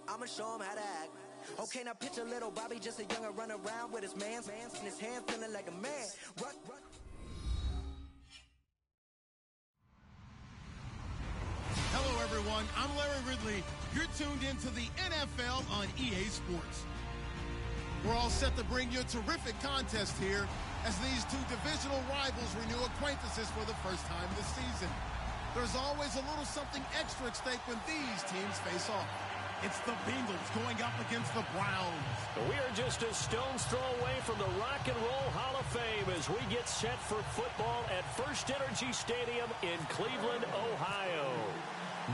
I'ma show him how to act. Okay, now picture little Bobby, just a younger run around with his man's in his hand, feeling like a man. Run. Hello, everyone. I'm Larry Ridley. You're tuned into the NFL on EA Sports. We're all set to bring you a terrific contest here as these two divisional rivals renew acquaintances for the first time this season. There's always a little something extra at stake when these teams face off. It's the Bengals going up against the Browns. We are just a stone's throw away from the Rock and Roll Hall of Fame as we get set for football at First Energy Stadium in Cleveland, Ohio.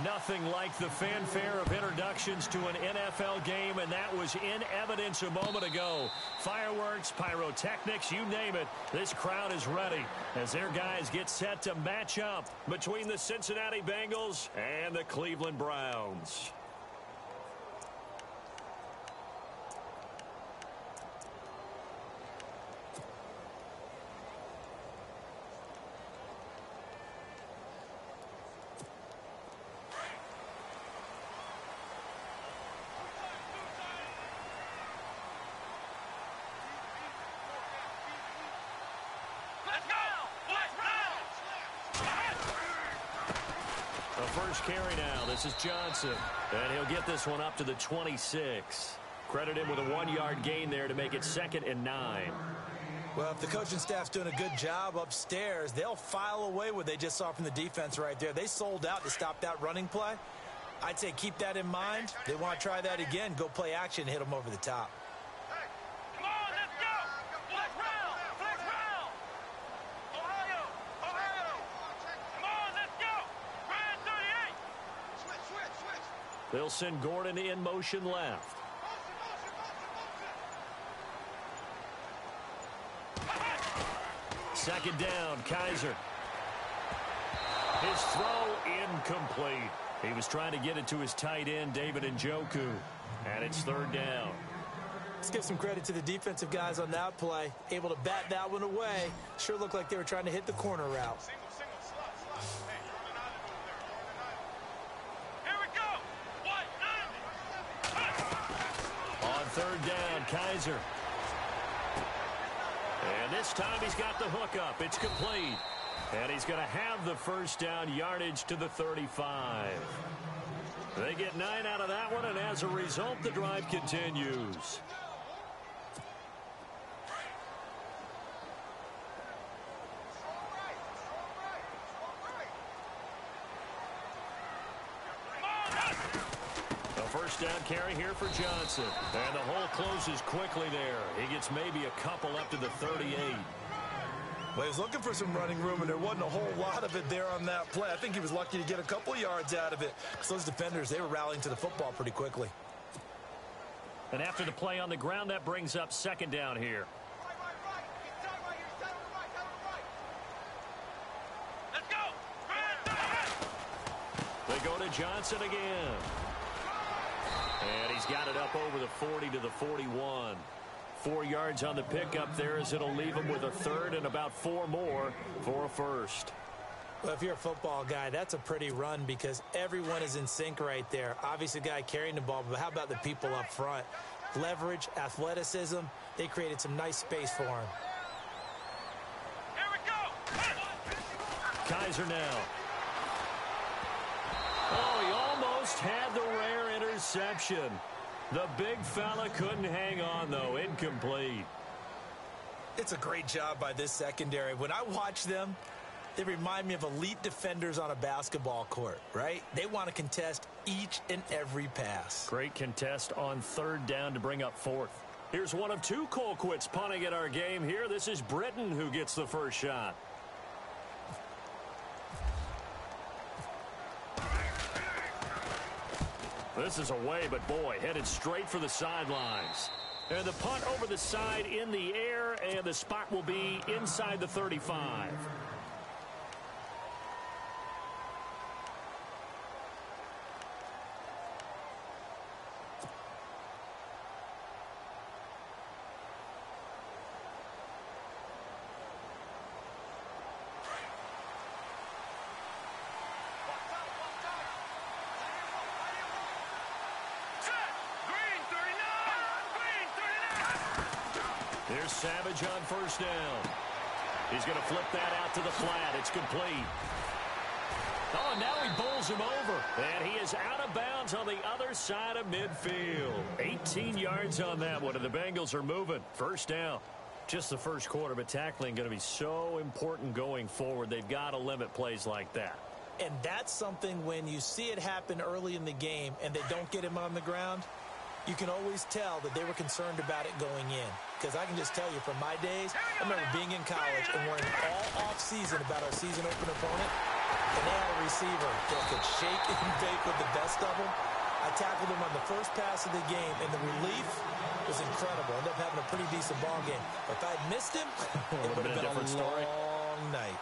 Nothing like the fanfare of introductions to an NFL game, and that was in evidence a moment ago. Fireworks, pyrotechnics, you name it. This crowd is ready as their guys get set to match up between the Cincinnati Bengals and the Cleveland Browns. First carry now. This is Johnson. And he'll get this one up to the 26. Credit him with a 1-yard gain there to make it 2nd and 9. Well, if the coaching staff's doing a good job upstairs, they'll file away what they just saw from the defense right there. They sold out to stop that running play. I'd say keep that in mind. They want to try that again. Go play action, hit them over the top. They'll send Gordon in motion left. Second down, Kaiser. His throw incomplete. He was trying to get it to his tight end, David Njoku. And it's 3rd down. Let's give some credit to the defensive guys on that play. Able to bat that one away. Sure looked like they were trying to hit the corner route. On 3rd down, Kaiser. And this time he's got the hook up. It's complete. And he's going to have the first down, yardage to the 35. They get 9 out of that one, and as a result, the drive continues. First down carry here for Johnson. And the hole closes quickly there. He gets maybe a couple up to the 38. Well, he was looking for some running room, and there wasn't a whole lot of it there on that play. I think he was lucky to get a couple yards out of it because those defenders, they were rallying to the football pretty quickly. And after the play on the ground, that brings up 2nd down here. Let's go! They go to Johnson again. And he's got it up over the 40 to the 41. 4 yards on the pickup there as it'll leave him with a 3rd and about 4 more for a first. Well, if you're a football guy, that's a pretty run because everyone is in sync right there. Obviously, the guy carrying the ball, but how about the people up front? Leverage, athleticism, they created some nice space for him. Here we go! Kaiser now. Oh, he almost had the rare interception. The big fella couldn't hang on, though. Incomplete. It's a great job by this secondary. When I watch them, they remind me of elite defenders on a basketball court, right? They want to contest each and every pass. Great contest on 3rd down to bring up 4th. Here's one of 2 Colquitts punting at our game here. This is Britton who gets the first shot. This is away, but boy, headed straight for the sidelines. And the punt over the side in the air, and the spot will be inside the 35. There's Savage on first down. He's going to flip that out to the flat. It's complete. Oh, and now he bowls him over. And he is out of bounds on the other side of midfield. 18 yards on that one, and the Bengals are moving. First down. Just the first quarter, but tackling going to be so important going forward. They've got to limit plays like that. And that's something when you see it happen early in the game and they don't get him on the ground, you can always tell that they were concerned about it going in. Because I can just tell you from my days, I remember being in college and worrying all off-season about our season open opponent. And they had a receiver that could shake and bake with the best of them. I tackled him on the first pass of the game, and the relief was incredible. Ended up having a pretty decent ball game. But if I had missed him, it would have been a long night.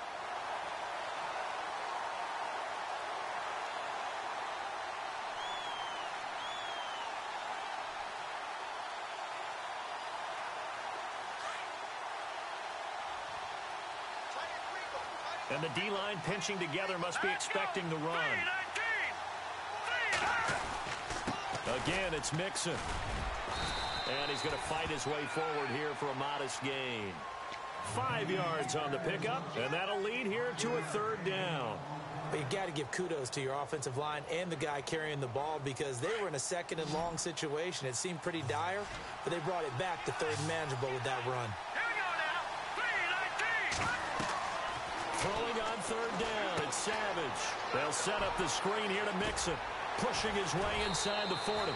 And the D-line pinching together must be expecting the run. Again, it's Mixon. And he's going to fight his way forward here for a modest gain. 5 yards on the pickup, and that'll lead here to a third down. But you got to give kudos to your offensive line and the guy carrying the ball because they were in a second and long situation. It seemed pretty dire, but they brought it back to third and manageable with that run. Throwing on third down, it's Savage. They'll set up the screen here to Mixon, pushing his way inside the 40.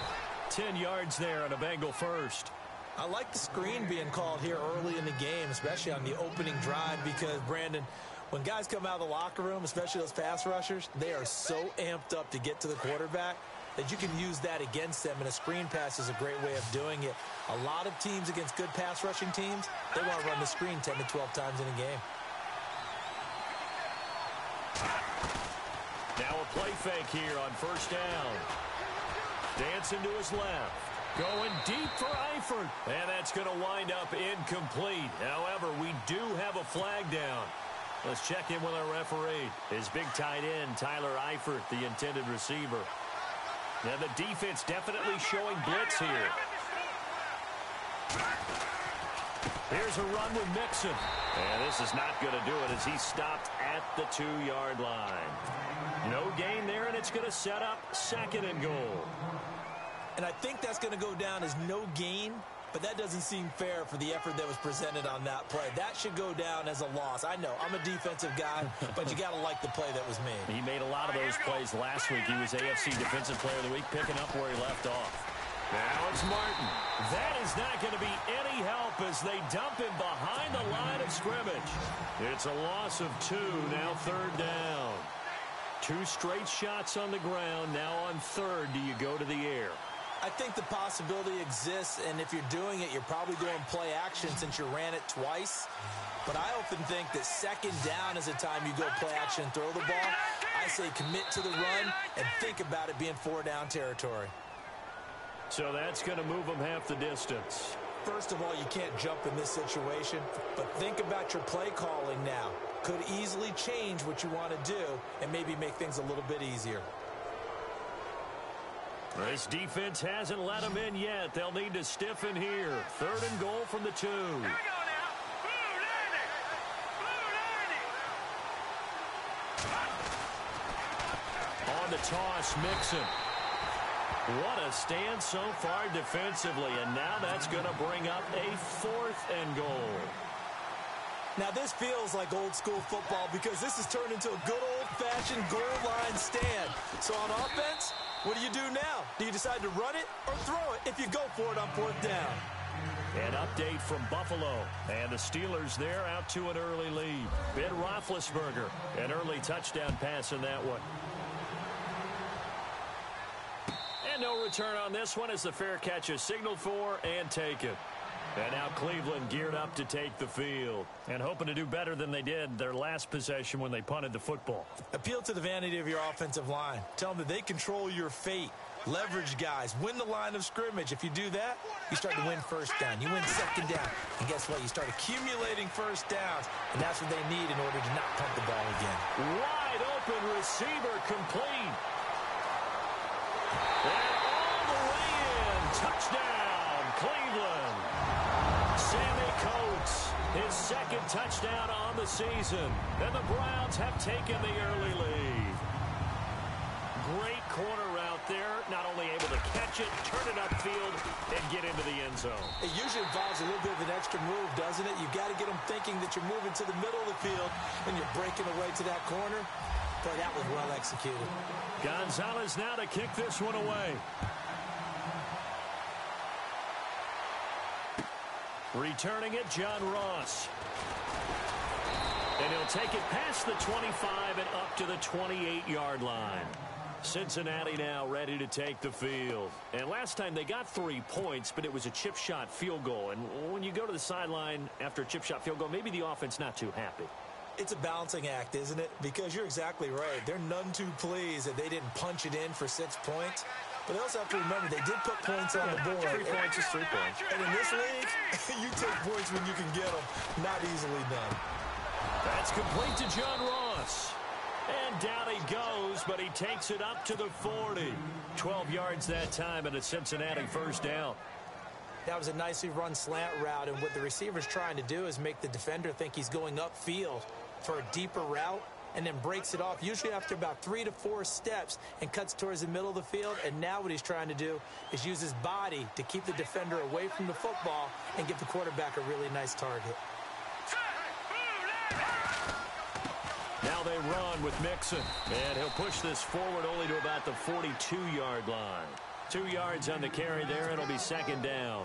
10 yards there on a Bengal first. I like the screen being called here early in the game, especially on the opening drive because, Brandon, when guys come out of the locker room, especially those pass rushers, they are so amped up to get to the quarterback that you can use that against them, and a screen pass is a great way of doing it. A lot of teams against good pass rushing teams, they want to run the screen 10 to 12 times in a game. Now a play fake here on first down. Dancing to his left. Going deep for Eifert. And that's going to wind up incomplete. However, we do have a flag down. Let's check in with our referee. His big tight end, Tyler Eifert, the intended receiver. Now the defense definitely showing blitz here. Here's a run with Mixon. And this is not going to do it as he's stopped at the 2-yard line. No gain there, and it's going to set up second and goal. And I think that's going to go down as no gain, but that doesn't seem fair for the effort that was presented on that play. That should go down as a loss. I know, I'm a defensive guy, but you got to like the play that was made. He made a lot of those plays last week. He was AFC Defensive Player of the Week, picking up where he left off. Now it's Martin. That is not going to be any help as they dump him behind the line of scrimmage. It's a loss of 2, now third down. 2 straight shots on the ground. Now on third, do you go to the air? I think the possibility exists, and if you're doing it, you're probably going play action since you ran it twice. But I often think that second down is a time you go play action and throw the ball. I say commit to the run and think about it being 4-down territory. So that's going to move them half the distance. First of all, you can't jump in this situation, but think about your play calling now. Could easily change what you want to do and maybe make things a little bit easier. This defense hasn't let them in yet. They'll need to stiffen here. Third and goal from the 2. On the toss, Mixon. What a stand so far defensively, and now that's going to bring up a 4th and goal. Now this feels like old school football because this has turned into a good old-fashioned goal line stand. So on offense, what do you do now? Do you decide to run it or throw it if you go for it on 4th down? An update from Buffalo, and the Steelers there out to an early lead. Ben Roethlisberger, an early touchdown pass in that one. And no return on this one as the fair catch is signaled for and taken. And now Cleveland geared up to take the field and hoping to do better than they did their last possession when they punted the football. Appeal to the vanity of your offensive line. Tell them that they control your fate. Leverage guys. Win the line of scrimmage. If you do that, you start to win first down. You win second down. And guess what? You start accumulating first downs. And that's what they need in order to not punt the ball again. Wide open receiver complete. And all the way in. Touchdown, Cleveland. Sammy His second touchdown on the season. And the Browns have taken the early lead. Great corner out there. Not only able to catch it, turn it upfield, and get into the end zone. It usually involves a little bit of an extra move, doesn't it? You've got to get them thinking that you're moving to the middle of the field and you're breaking away to that corner. Boy, that was well executed. Gonzalez now to kick this one away. Returning it, John Ross. And he'll take it past the 25 and up to the 28-yard line. Cincinnati now ready to take the field. And last time they got 3 points, but it was a chip shot field goal. And when you go to the sideline after a chip shot field goal, maybe the offense not too happy. It's a balancing act, isn't it? Because you're exactly right. They're none too pleased that they didn't punch it in for 6 points. But they also have to remember they did put points on the board. 3 points is 3 points. And in this league, you take points when you can get them. Not easily done. That's complete to John Ross. And down he goes, but he takes it up to the 40. 12 yards that time and a Cincinnati first down. That was a nicely run slant route, and what the receiver's trying to do is make the defender think he's going upfield for a deeper route, and then breaks it off, usually after about 3 to 4 steps, and cuts towards the middle of the field. And now what he's trying to do is use his body to keep the defender away from the football and give the quarterback a really nice target. Now they run with Mixon, and he'll push this forward only to about the 42-yard line. 2 yards on the carry there, and it'll be second down.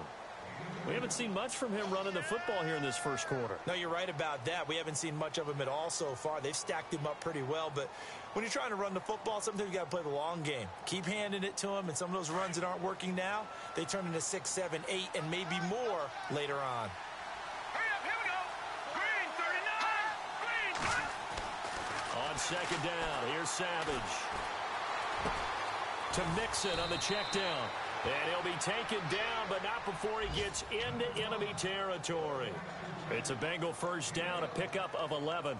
We haven't seen much from him running the football here in this first quarter. No, you're right about that. We haven't seen much of him at all so far. They've stacked him up pretty well, but when you're trying to run the football, sometimes you got to play the long game. Keep handing it to him, and some of those runs that aren't working now, they turn into 6, 7, 8, and maybe more later on. Hurry up, here we go. Green 39. Green. On second down, here's Savage. To Mixon on the check down. And he'll be taken down, but not before he gets into enemy territory. It's a Bengal first down, a pickup of 11.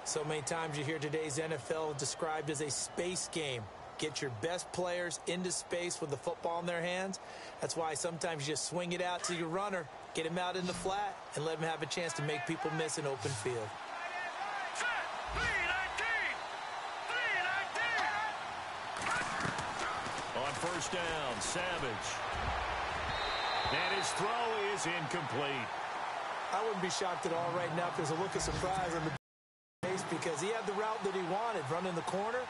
So many times you hear today's NFL described as a space game. Get your best players into space with the football in their hands. That's why sometimes you just swing it out to your runner, get him out in the flat, and let him have a chance to make people miss an open field. First down, Savage. And his throw is incomplete. I wouldn't be shocked at all right now if there's a look of surprise on the face, because he had the route that he wanted, running the corner,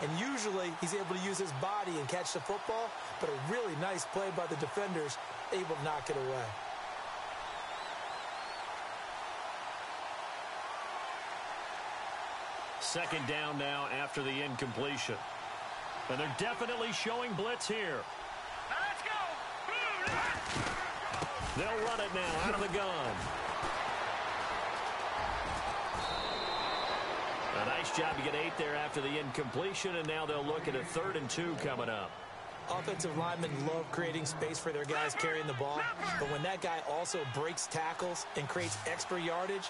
and usually he's able to use his body and catch the football, but a really nice play by the defenders, able to knock it away. Second down now after the incompletion. And they're definitely showing blitz here. Let's go. They'll run it now out of the gun. A nice job to get 8 there after the incompletion, and now they'll look at a 3rd and 2 coming up. Offensive linemen love creating space for their guys carrying the ball, but when that guy also breaks tackles and creates extra yardage,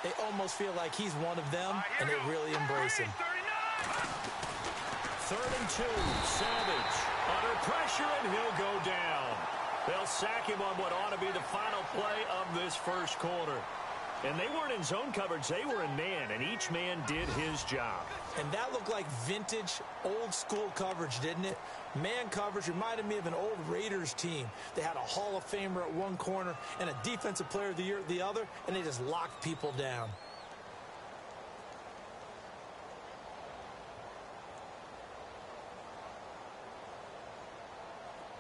they almost feel like he's one of them, and they really embrace him. 3rd and 2, Savage under pressure, and he'll go down. They'll sack him on what ought to be the final play of this first quarter. And they weren't in zone coverage, they were in man, and each man did his job. And that looked like vintage, old-school coverage, didn't it? Man coverage reminded me of an old Raiders team. They had a Hall of Famer at one corner and a Defensive Player of the Year at the other, and they just locked people down.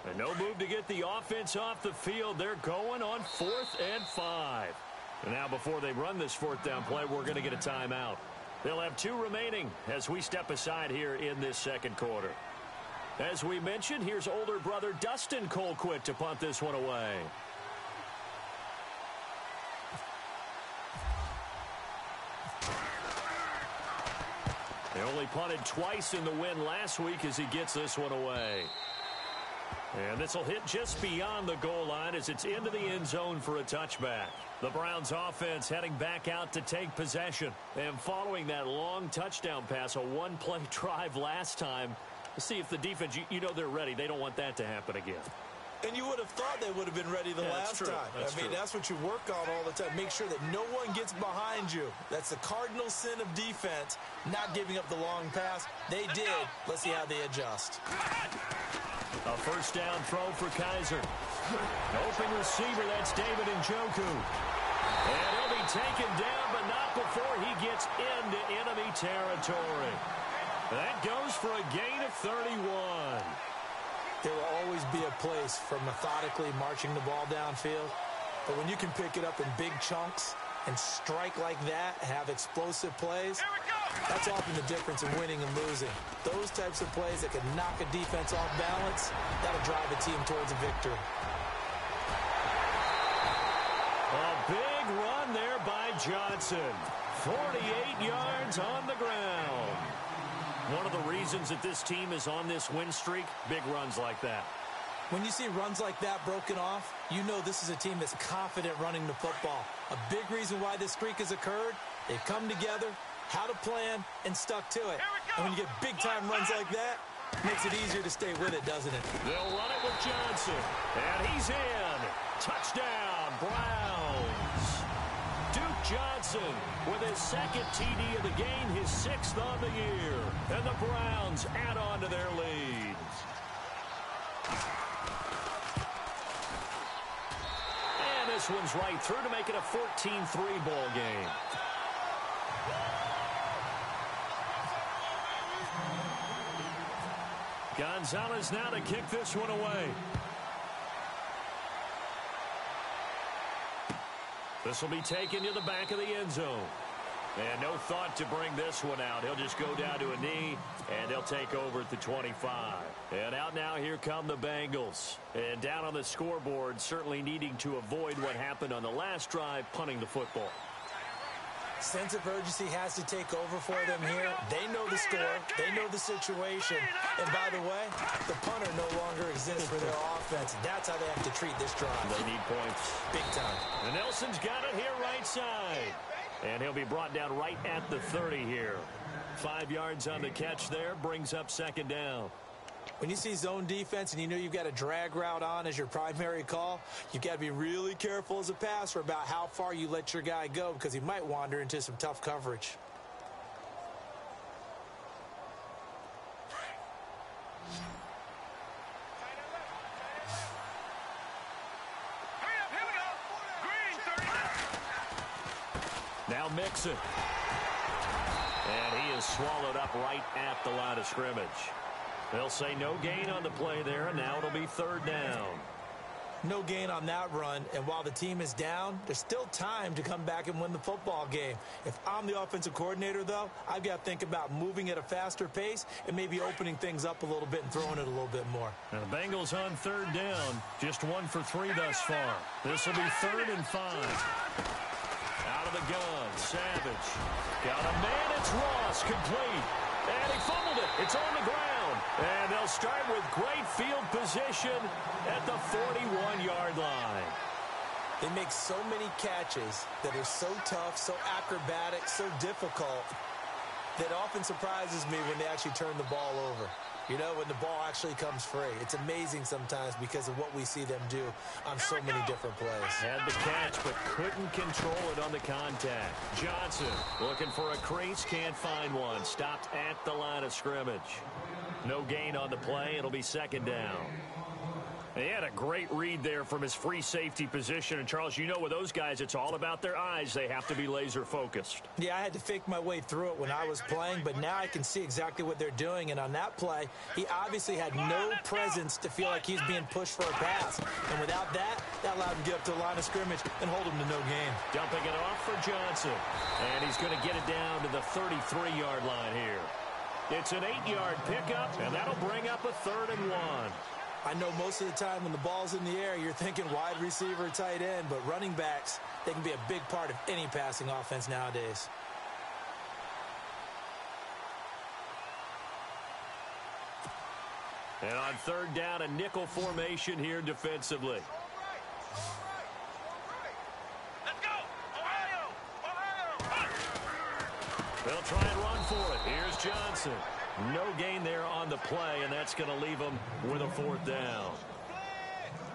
And no move to get the offense off the field. They're going on 4th and 5. And now before they run this 4th down play, we're going to get a timeout. They'll have 2 remaining as we step aside here in this second quarter. As we mentioned, here's older brother Dustin Colquitt to punt this one away. They only punted twice in the win last week as he gets this one away. And this will hit just beyond the goal line as it's into the end zone for a touchback. The Browns offense heading back out to take possession. And following that long touchdown pass, a one-play drive last time, to see if the defense, you know they're ready. They don't want that to happen again. And you would have thought they would have been ready the last time. That's what you work on all the time. Make sure that no one gets behind you. That's the cardinal sin of defense, not giving up the long pass. They did. Let's see how they adjust. A first down throw for Kaiser. Open receiver, that's David Njoku. And he'll be taken down, but not before he gets into enemy territory. That goes for a gain of 31. There will always be a place for methodically marching the ball downfield. But when you can pick it up in big chunks and strike like that, have explosive plays, that's often the difference in winning and losing. Those types of plays that can knock a defense off balance, that'll drive a team towards a victory. A big run there by Johnson. 48 yards on the ground. One of the reasons that this team is on this win streak, big runs like that. When you see runs like that broken off, you know this is a team that's confident running the football. A big reason why this streak has occurred, they've come together, had a plan, and stuck to it. And when you get big-time runs like that, it makes it easier to stay with it, doesn't it? They'll run it with Johnson. And he's in. Touchdown, Browns. Duke Johnson with his second TD of the game, his 6th on the year. And the Browns add on to their lead. And this one's right through to make it a 14-3 ball game. Gonzalez now to kick this one away. This will be taken to the back of the end zone. And no thought to bring this one out. He'll just go down to a knee, and they'll take over at the 25. And out now, here come the Bengals. And down on the scoreboard, certainly needing to avoid what happened on the last drive, punting the football. Sense of urgency has to take over for them here. They know the score. They know the situation. And by the way, the punter no longer exists for their offense. That's how they have to treat this drive. They need points. Big time. And Nelson's got it here right side. And he'll be brought down right at the 30 here. 5 yards on the catch there. Brings up second down. When you see zone defense and you know you've got a drag route on as your primary call, you've got to be really careful as a passer about how far you let your guy go because he might wander into some tough coverage. Now Mixon. And he is swallowed up right at the line of scrimmage. They'll say no gain on the play there, and now it'll be third down. No gain on that run, and while the team is down, there's still time to come back and win the football game. If I'm the offensive coordinator, though, I've got to think about moving at a faster pace and maybe opening things up a little bit and throwing it a little bit more. Now the Bengals on third down, just 1 for 3 thus far. This will be 3rd and 5. Out of the gun, Savage. Got a man, it's Ross, complete. And he fumbled it. It's on the ground. And they'll start with great field position at the 41-yard line. They make so many catches that are so tough, so acrobatic, so difficult that often surprises me when they actually turn the ball over. You know, when the ball actually comes free. It's amazing sometimes because of what we see them do on so many different plays. Had the catch, but couldn't control it on the contact. Johnson looking for a crease, can't find one. Stopped at the line of scrimmage. No gain on the play. It'll be second down. He had a great read there from his free safety position. And, Charles, you know with those guys, it's all about their eyes. They have to be laser-focused. Yeah, I had to fake my way through it when I was playing, but now I can see exactly what they're doing. And on that play, he obviously had no presence to feel like he's being pushed for a pass. And without that, that allowed him to get up to the line of scrimmage and hold him to no gain. Dumping it off for Johnson. And he's going to get it down to the 33-yard line here. It's an 8-yard pickup, and that'll bring up a 3rd and 1. I know most of the time when the ball's in the air, you're thinking wide receiver, tight end, but running backs, they can be a big part of any passing offense nowadays. And on third down, a nickel formation here defensively. Let's go! Ohio! They'll try and run for it. Here's Johnson. No gain there on the play, and that's going to leave them with a 4th down.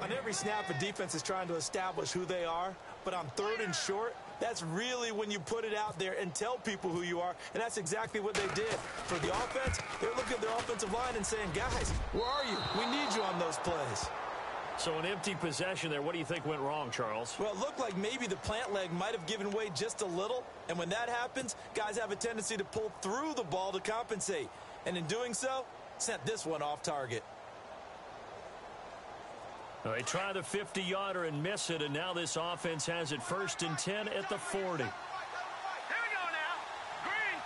On every snap, a defense is trying to establish who they are, but on 3rd and short, that's really when you put it out there and tell people who you are, and that's exactly what they did. For the offense, they're looking at their offensive line and saying, guys, where are you? We need you on those plays. So an empty possession there. What do you think went wrong, Charles? Well, it looked like maybe the plant leg might have given way just a little, and when that happens, guys have a tendency to pull through the ball to compensate, and in doing so, sent this one off target. They try the 50-yarder and miss it, and now this offense has it 1st and 10 at the 40. Here we go now. Green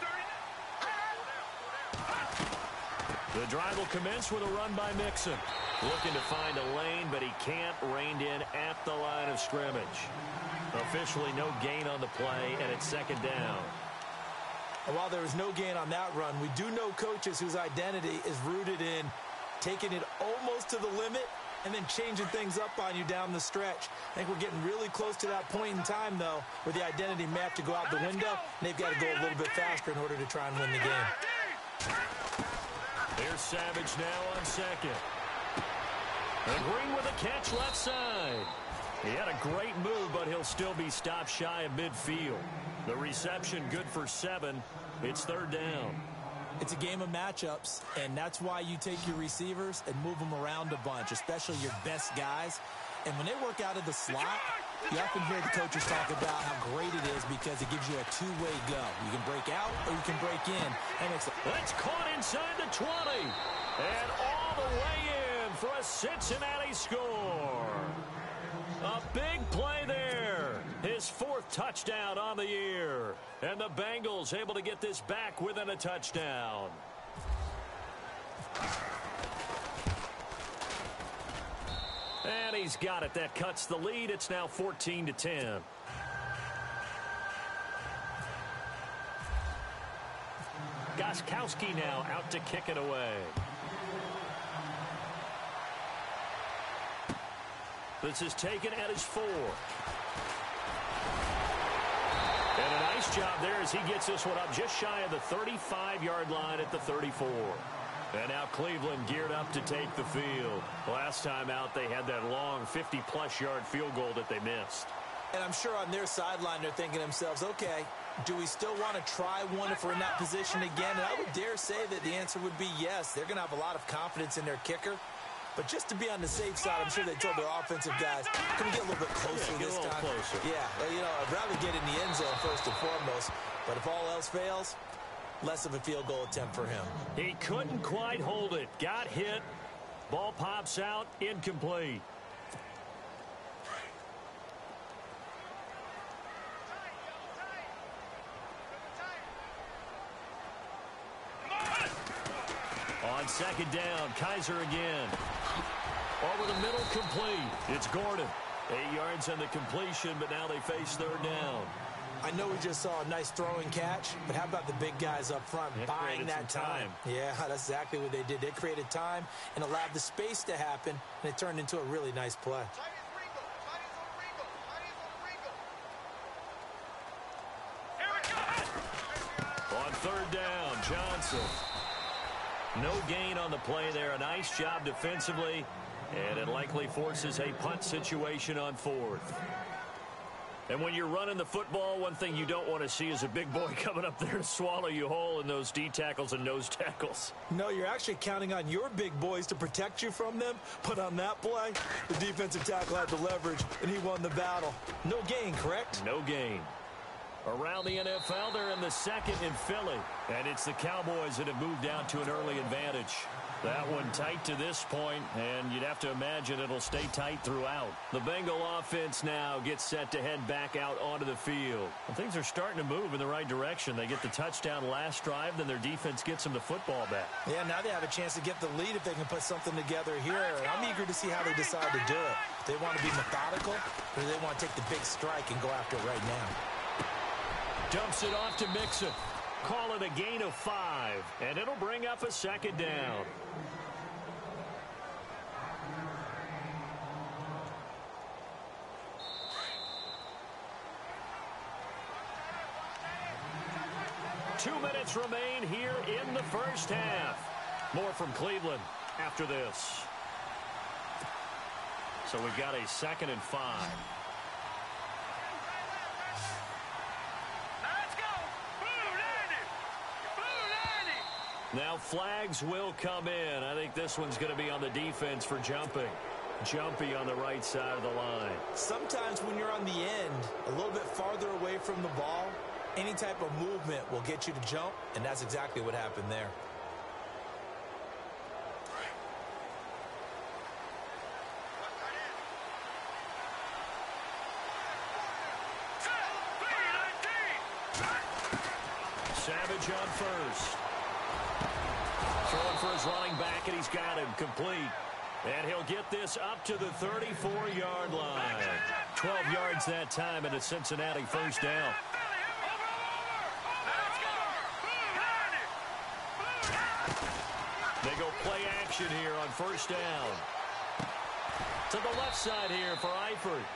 30. The drive will commence with a run by Mixon. Looking to find a lane, but he can't. Reined in at the line of scrimmage. Officially no gain on the play, and it's 2nd down. And while there was no gain on that run, we do know coaches whose identity is rooted in taking it almost to the limit and then changing things up on you down the stretch. I think we're getting really close to that point in time, though, where the identity may have to go out the window, and they've got to go a little bit faster in order to try and win the game. Here's Savage now on 2nd. And Green with a catch left side. He had a great move, but he'll still be stopped shy of midfield. The reception good for 7. It's 3rd down. It's a game of matchups, and that's why you take your receivers and move them around a bunch, especially your best guys. And when they work out of the slot, you often hear the coaches talk about how great it is because it gives you a two-way go. You can break out or you can break in. That's caught inside the 20. And all the way in for a Cincinnati score. A big play there. His 4th touchdown on the year. And the Bengals able to get this back within a touchdown. And he's got it. That cuts the lead. It's now 14-10. Gostkowski now out to kick it away. This is taken at his 4. And a nice job there as he gets this one up just shy of the 35-yard line at the 34. And now Cleveland geared up to take the field. Last time out, they had that long 50-plus yard field goal that they missed. And I'm sure on their sideline, they're thinking to themselves, okay, do we still want to try one if we're in that position again? And I would dare say that the answer would be yes. They're going to have a lot of confidence in their kicker. But just to be on the safe side, I'm sure they told their offensive guys, can we get a little bit closer this time? Closer. Yeah, you know, I'd rather get in the end zone first and foremost. But if all else fails, less of a field goal attempt for him. He couldn't quite hold it. Got hit. Ball pops out. Incomplete. On 2nd down, Kaiser again. Over the middle, complete. It's Gordon. 8 yards on the completion, but now they face 3rd down. I know we just saw a nice throwing catch, but how about the big guys up front buying that time? Yeah, that's exactly what they did. They created time and allowed the space to happen, and it turned into a really nice play. On 3rd down, Johnson. No gain on the play there. A nice job defensively, and it likely forces a punt situation on 4th. And when you're running the football, one thing you don't want to see is a big boy coming up there to swallow you whole in those D tackles and nose tackles. No, you're actually counting on your big boys to protect you from them. But on that play, the defensive tackle had the leverage, and he won the battle. No gain, correct? No gain. Around the NFL, they're in the 2nd in Philly. And it's the Cowboys that have moved out to an early advantage. That one tight to this point, and you'd have to imagine it'll stay tight throughout. The Bengal offense now gets set to head back out onto the field. And things are starting to move in the right direction. They get the touchdown last drive, then their defense gets them the football back. Yeah, now they have a chance to get the lead if they can put something together here. I'm eager to see how they decide to do it. Do they want to be methodical, or do they want to take the big strike and go after it right now? Dumps it off to Mixon. Call it a gain of 5, and it'll bring up a 2nd down. Two minutes remain here in the first half. More from Cleveland after this. So we've got a 2nd and 5. Let's go. Blue 90. Blue 90. Now flags will come in. I think this one's going to be on the defense for jumping. Jumpy on the right side of the line. Sometimes when you're on the end, a little bit farther away from the ball, any type of movement will get you to jump, and that's exactly what happened there. Savage on first. Throwing for his running back, and he's got him complete. And he'll get this up to the 34-yard line. 12 yards that time, and a Cincinnati first down. They go play action here on first down. To the left side here for Eifert.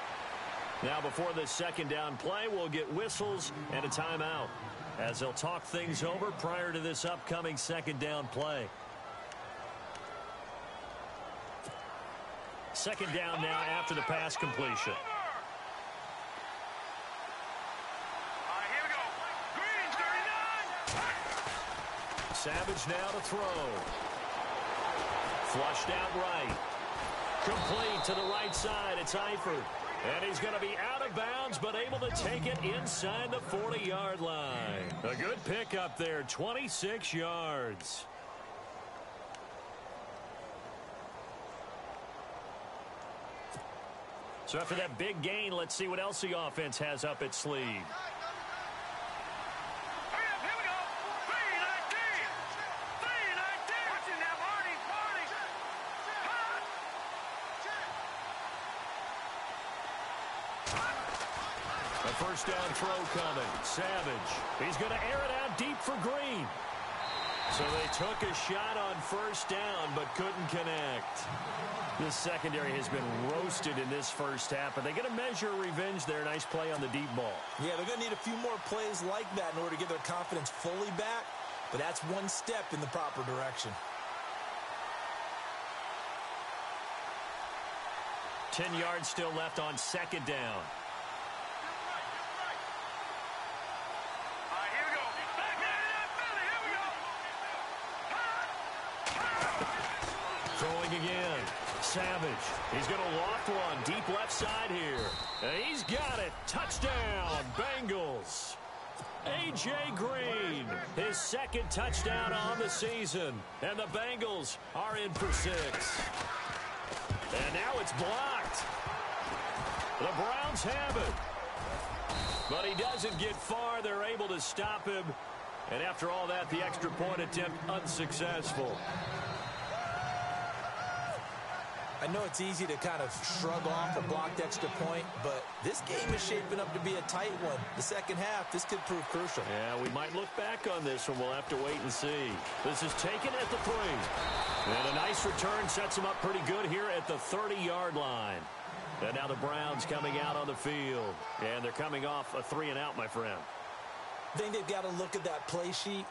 Now before this 2nd down play, we'll get whistles and a timeout, as they'll talk things over prior to this upcoming 2nd down play. 2nd down now after the pass completion. All right, here we go. Green 39. Savage now to throw. Flushed out right. Complete to the right side. It's Eifert. And he's going to be out of bounds, but able to take it inside the 40-yard line. A good pickup there, 26 yards. So after that big gain, let's see what else the offense has up its sleeve. Hurry up, here we go. 319. 319. Watching that, Marty. A first down throw coming. Savage. He's going to air it out deep for Green. So they took a shot on first down, but couldn't connect. This secondary has been roasted in this first half, but they get a measure of revenge there. Nice play on the deep ball. Yeah, they're going to need a few more plays like that in order to get their confidence fully back, but that's one step in the proper direction. 10 yards still left on 2nd down. All right, here we go. Back there in that belly. Here we go. Throwing again. Savage. He's going to loft one deep left side here. And he's got it. Touchdown, Bengals. A.J. Green, his 2nd touchdown on the season. And the Bengals are in for 6. And now it's blocked. The Browns have it. But he doesn't get far. They're able to stop him. And after all that, the extra point attempt unsuccessful. I know it's easy to kind of shrug off a blocked extra point, but this game is shaping up to be a tight one. The 2nd half, this could prove crucial. Yeah, we might look back on this one. We'll have to wait and see. This is taken at the 3. And a nice return sets him up pretty good here at the 30-yard line. And now the Browns coming out on the field. And they're coming off a 3-and-out, my friend. I think they've got to look at that play sheet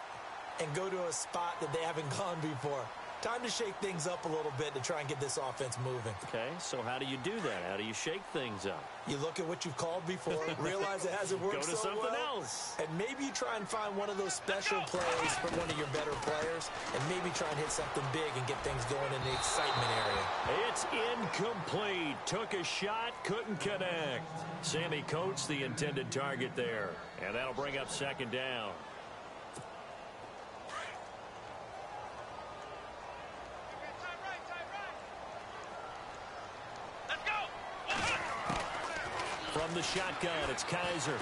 and go to a spot that they haven't gone before. Time to shake things up a little bit to try and get this offense moving. Okay, so how do you do that? How do you shake things up? You look at what you've called before, realize it hasn't worked so well. Go to something else. And maybe you try and find one of those special plays for one of your better players, and maybe try and hit something big and get things going in the excitement area. It's incomplete. Took a shot, couldn't connect. Sammy Coates, the intended target there. And that'll bring up 2nd down. From the shotgun, it's Kaiser.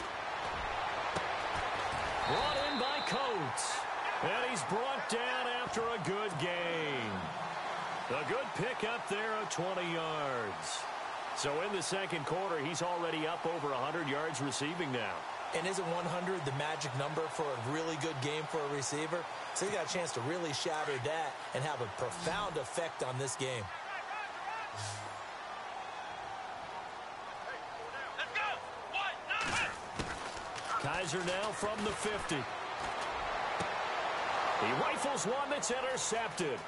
Brought in by Coates. And he's brought down after a good gain. A good pickup there of 20 yards. So in the 2nd quarter, he's already up over 100 yards receiving now. And isn't 100 the magic number for a really good game for a receiver? So he got a chance to really shatter that and have a profound effect on this game. Kaiser now from the 50. He rifles one that's intercepted.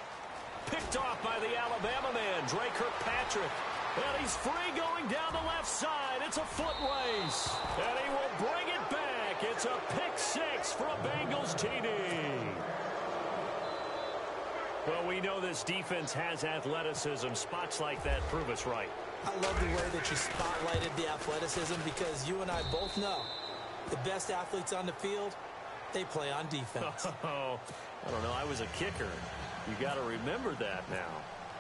Picked off by the Alabama man, Dre Kirkpatrick. And he's free going down the left side. It's a foot race. And he will bring it back. It's a pick six for a Bengals TD. Well, we know this defense has athleticism. Spots like that prove us right. I love the way that you spotlighted the athleticism because you and I both know the best athletes on the field, they play on defense. Oh, I don't know. I was a kicker. You got to remember that now.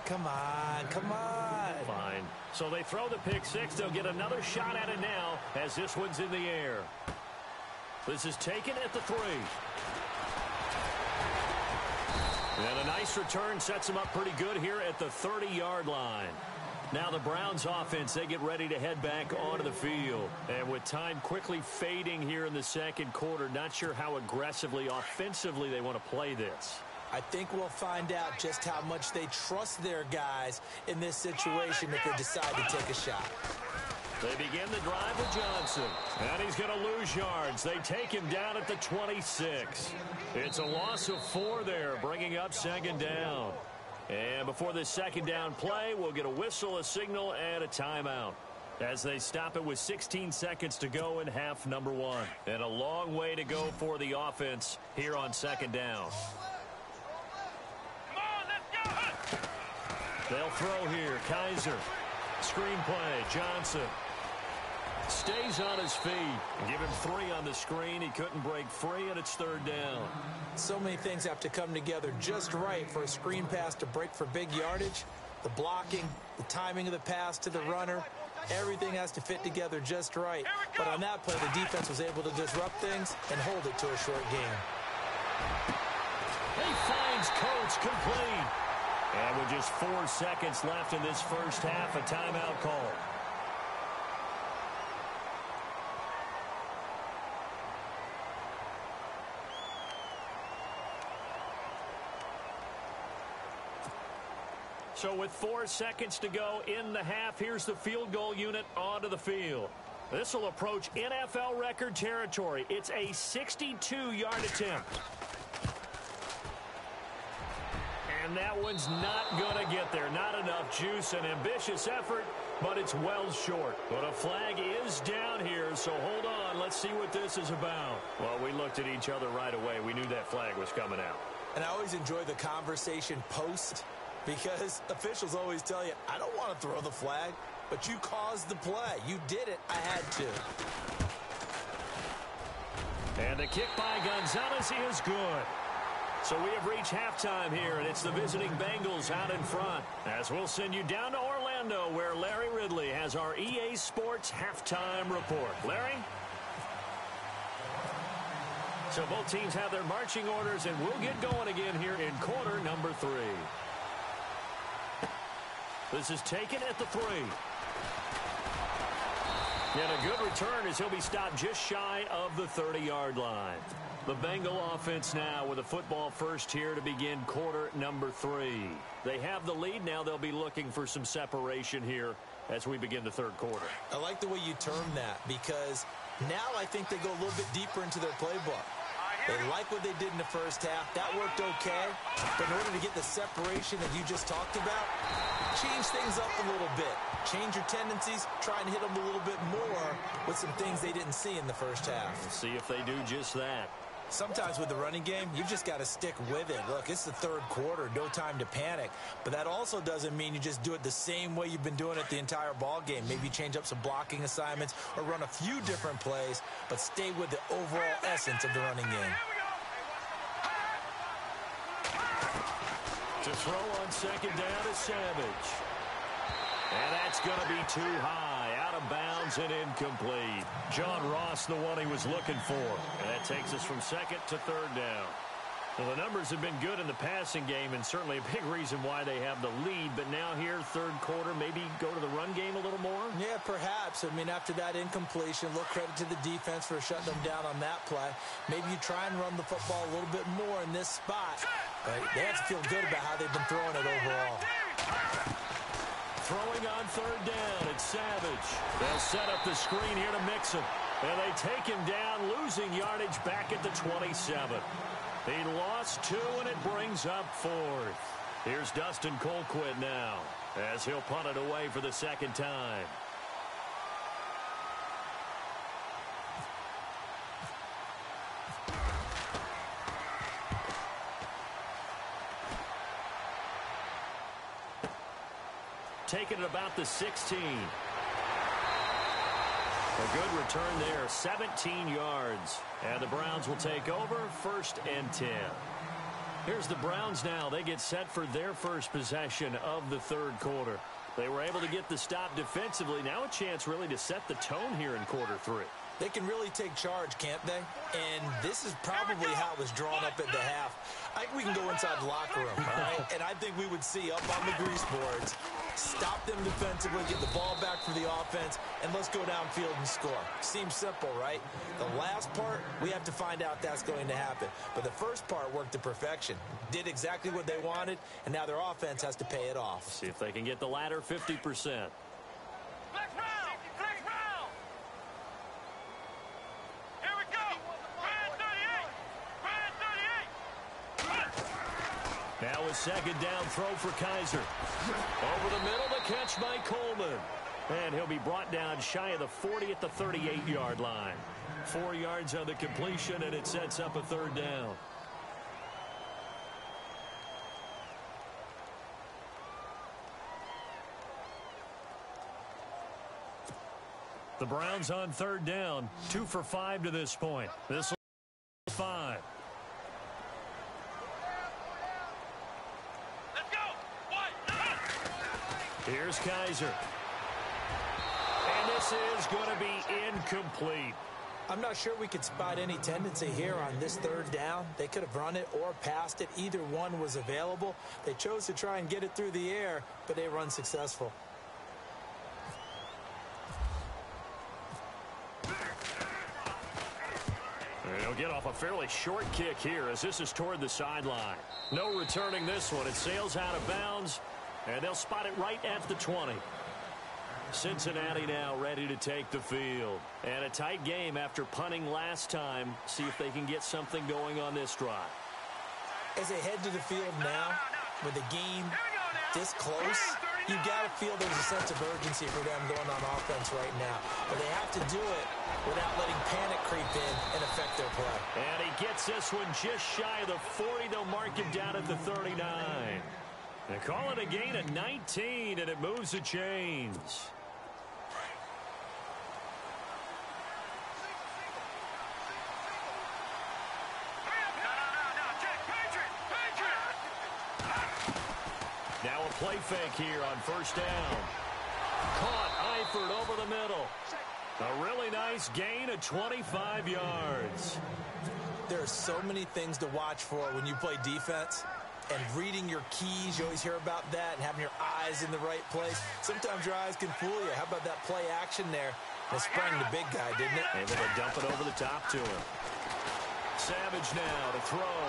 Come on, come on. Fine. So they throw the pick six. They'll get another shot at it now as this one's in the air. This is taken at the 3. And a nice return sets them up pretty good here at the 30-yard line. Now the Browns offense, they get ready to head back onto the field. And with time quickly fading here in the second quarter, not sure how aggressively, offensively they want to play this. I think we'll find out just how much they trust their guys in this situation if they decide to take a shot. They begin the drive with Johnson. And he's going to lose yards. They take him down at the 26. It's a loss of 4 there, bringing up second down. And before this second down play, we'll get a whistle, a signal, and a timeout. As they stop it with 16 seconds to go in half number 1. And a long way to go for the offense here on second down. They'll throw here. Kaiser. Screen play. Johnson. Stays on his feet. Give him 3 on the screen. He couldn't break free, and it's third down. So many things have to come together just right for a screen pass to break for big yardage. The blocking, the timing of the pass to the runner, everything has to fit together just right. But on that play, the defense was able to disrupt things and hold it to a short game. He finds Coates complete. And with just 4 seconds left in this first half, a timeout call. So with 4 seconds to go in the half, here's the field goal unit onto the field. This will approach NFL record territory. It's a 62-yard attempt. And that one's not going to get there. Not enough juice. An ambitious effort, but it's well short. But a flag is down here, so hold on. Let's see what this is about. Well, we looked at each other right away. We knew that flag was coming out. And I always enjoy the conversation post because officials always tell you, I don't want to throw the flag, but you caused the play. You did it. I had to. And the kick by Gonzalez is good. So we have reached halftime here, and it's the visiting Bengals out in front. As we'll send you down to Orlando, where Larry Ridley has our EA Sports halftime report. Larry? So both teams have their marching orders, and we'll get going again here in quarter number 3. This is taken at the 3. And a good return as he'll be stopped just shy of the 30-yard line. The Bengal offense now with a football first here to begin quarter number 3. They have the lead now. They'll be looking for some separation here as we begin the third quarter. I like the way you term that because now I think they go a little bit deeper into their playbook. They like what they did in the first half. That worked okay. But in order to get the separation that you just talked about, change things up a little bit. Change your tendencies. Try and hit them a little bit more with some things they didn't see in the first half. We'll see if they do just that. Sometimes with the running game, you've just got to stick with it. Look, it's the third quarter, no time to panic. But that also doesn't mean you just do it the same way you've been doing it the entire ball game. Maybe change up some blocking assignments or run a few different plays, but stay with the overall essence of the running game. To throw on second down is Savage. And that's going to be too high, out of bounds and incomplete. John Ross, the one he was looking for. And that takes us from second to third down. Well, the numbers have been good in the passing game and certainly a big reason why they have the lead. But now here, third quarter, maybe go to the run game a little more? Yeah, perhaps. I mean, after that incompletion, a little credit to the defense for shutting them down on that play. Maybe you try and run the football a little bit more in this spot. But they have to feel good about how they've been throwing it overall. Throwing on third down, it's Savage. They'll set up the screen here to mix him. And they take him down, losing yardage back at the 27. He lost 2, and it brings up 4th. Here's Dustin Colquitt now. as he'll punt it away for the second time. Taking it about the 16. A good return there, 17 yards. And the Browns will take over, 1st and 10. Here's the Browns now. They get set for their first possession of the third quarter. They were able to get the stop defensively. Now a chance really to set the tone here in quarter 3. They can really take charge, can't they? And this is probably how it was drawn up at the half. I think we can go inside the locker room, all right? And I think we would see up on the grease boards, stop them defensively, get the ball back for the offense, and let's go downfield and score. Seems simple, right? The last part, we have to find out if that's going to happen. But the first part worked to perfection. Did exactly what they wanted, and now their offense has to pay it off. See if they can get the latter 50%. Now a second down throw for Kaiser. Over the middle, the catch by Coleman. And he'll be brought down shy of the 40 at the 38-yard line. 4 yards on the completion, and it sets up a third down. The Browns on third down, 2 for 5 to this point. This will be 5. Here's Kaiser. And this is going to be incomplete. I'm not sure we could spot any tendency here on this third down. They could have run it or passed it. Either one was available. They chose to try and get it through the air, but they were unsuccessful. They'll get off a fairly short kick here as this is toward the sideline. No returning this one. It sails out of bounds. And they'll spot it right at the 20. Cincinnati now ready to take the field. And a tight game after punting last time. See if they can get something going on this drive. As they head to the field now, with the game this close, you got to feel there's a sense of urgency for them going on offense right now. But they have to do it without letting panic creep in and affect their play. And he gets this one just shy of the 40. They'll mark him down at the 39. They call it a gain of 19, and it moves the chains. Now a play fake here on first down. Caught Eifert over the middle. A really nice gain of 25 yards. There are so many things to watch for when you play defense. And reading your keys, you always hear about that, and having your eyes in the right place. Sometimes your eyes can fool you. How about that play action there? It sprang the big guy, didn't it? Able to dump it over the top to him. Savage now to throw.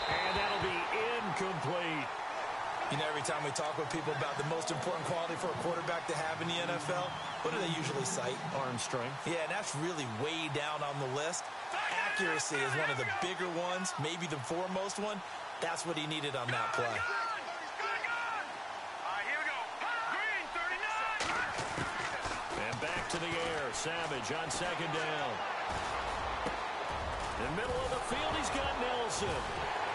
And that'll be incomplete. You know, every time we talk with people about the most important quality for a quarterback to have in the NFL, what do they usually cite? Arm strength. Yeah, and that's really way down on the list. Accuracy is one of the bigger ones, maybe the foremost one. That's what he needed on that play. And back to the air. Savage on second down. In the middle of the field, he's got Nelson.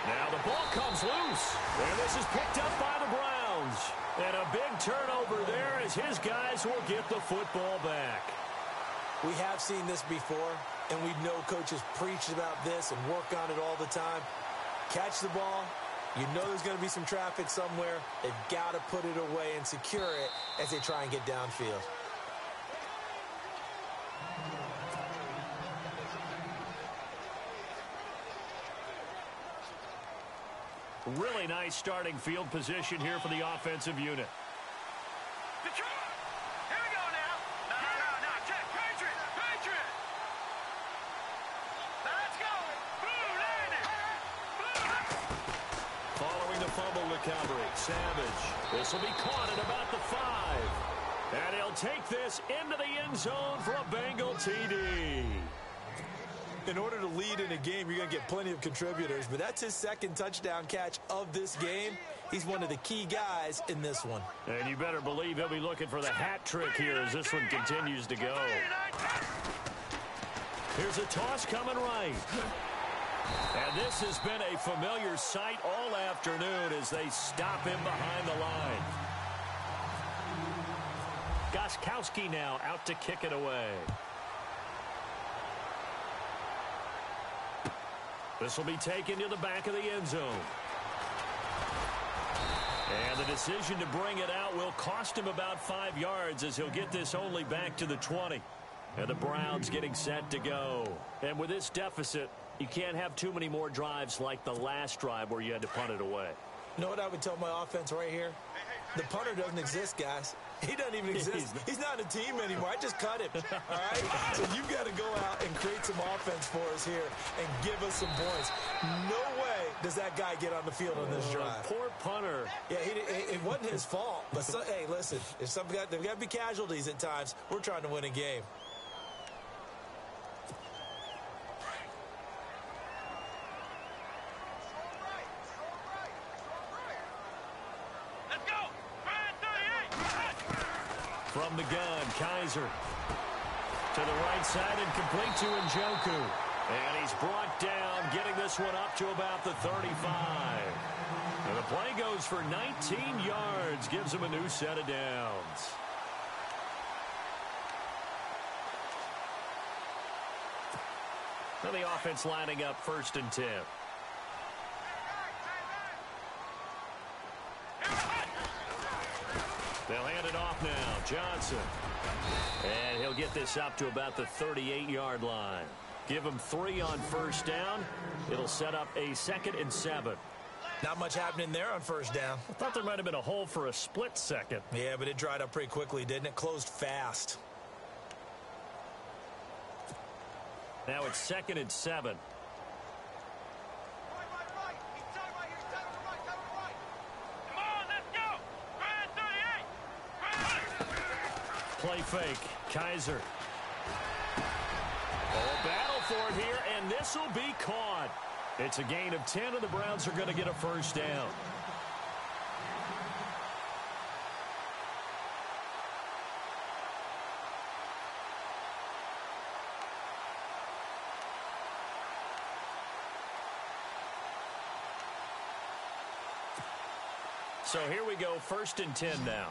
Now the ball comes loose. And this is picked up by the Browns. And a big turnover there as his guys will get the football back. We have seen this before, and we know coaches preach about this and work on it all the time. Catch the ball. You know there's going to be some traffic somewhere. They've got to put it away and secure it as they try and get downfield. Really nice starting field position here for the offensive unit. Recovery. Savage. This will be caught at about the 5. And he'll take this into the end zone for a Bengal TD. In order to lead in a game, you're going to get plenty of contributors, but that's his second touchdown catch of this game. He's one of the key guys in this one. And you better believe he'll be looking for the hat trick here as this one continues to go. Here's a toss coming right. And this has been a familiar sight all afternoon as they stop him behind the line. Gostkowski now out to kick it away. This will be taken to the back of the end zone. And the decision to bring it out will cost him about 5 yards as he'll get this only back to the 20. And the Browns getting set to go. And with this deficit, you can't have too many more drives like the last drive where you had to punt it away. You know what I would tell my offense right here? The punter doesn't exist, guys. He doesn't even exist. He's not a team anymore. I just cut him, all right? So you've got to go out and create some offense for us here and give us some points. No way does that guy get on the field on this drive. Poor punter. Yeah, it wasn't his fault. But, hey, listen, if there's got to be casualties at times. We're trying to win a game. From the gun, Kaiser to the right side and complete to Njoku. And he's brought down, getting this one up to about the 35. And the play goes for 19 yards, gives him a new set of downs. Now the offense lining up 1st and 10. They'll hand it off now. Johnson. And he'll get this up to about the 38-yard line. Give him 3 on 1st down. It'll set up a 2nd and 7. Not much happening there on 1st down. I thought there might have been a hole for a split second. Yeah, but it dried up pretty quickly, didn't it? Closed fast. Now it's 2nd and 7. Play fake. Kaiser. Oh, battle for it here, and this will be caught. It's a gain of 10, and the Browns are going to get a 1st down. So here we go, 1st and 10 now.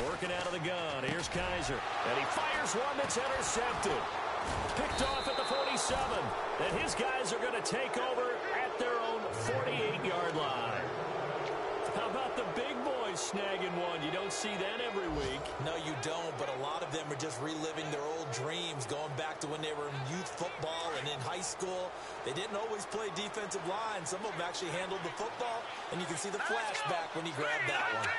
Working out of the gun. Here's Kaiser. And he fires one that's intercepted. Picked off at the 47. And his guys are going to take over at their own 48-yard line. How about the big boys snagging one? You don't see that every week. No, you don't, but a lot of them are just reliving their old dreams, going back to when they were in youth football and in high school. They didn't always play defensive line. Some of them actually handled the football, and you can see the flashback when he grabbed that one.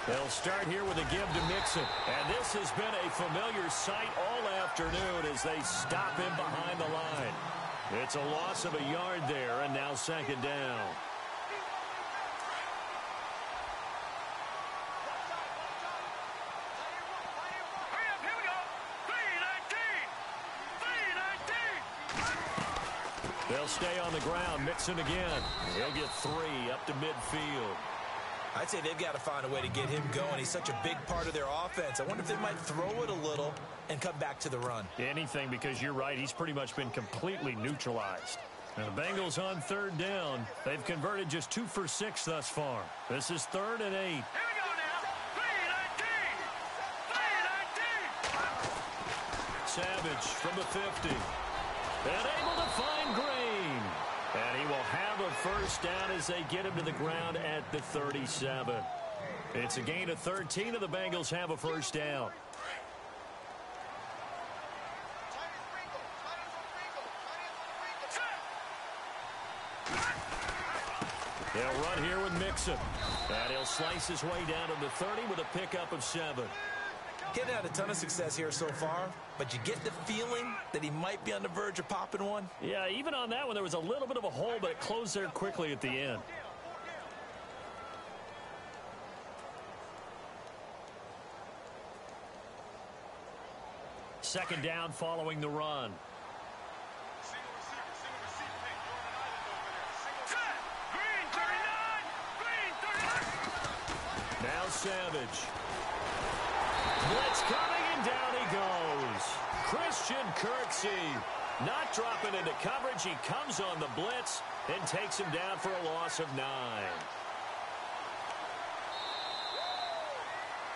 They'll start here with a give to Mixon. And this has been a familiar sight all afternoon as they stop him behind the line. It's a loss of a yard there, and now 2nd down. They'll stay on the ground. Mixon again. He'll get 3 up to midfield. I'd say they've got to find a way to get him going. He's such a big part of their offense. I wonder if they might throw it a little and come back to the run. Anything, because you're right. He's pretty much been completely neutralized. And the Bengals on 3rd down. They've converted just 2 for 6 thus far. This is 3rd and 8. Here we go now. 3-19. Savage from the 50. And able to find Green. And he will have a 1st down as they get him to the ground at the 37. It's a gain of 13, and the Bengals have a 1st down. They'll run here with Mixon. And he'll slice his way down to the 30 with a pickup of 7. Getting out a ton of success here so far, but you get the feeling that he might be on the verge of popping one. Yeah, even on that one, there was a little bit of a hole, but it closed there quickly at the end. second down following the run. Now Savage. Blitz coming, and down he goes. Christian Kirksey not dropping into coverage. He comes on the blitz and takes him down for a loss of 9.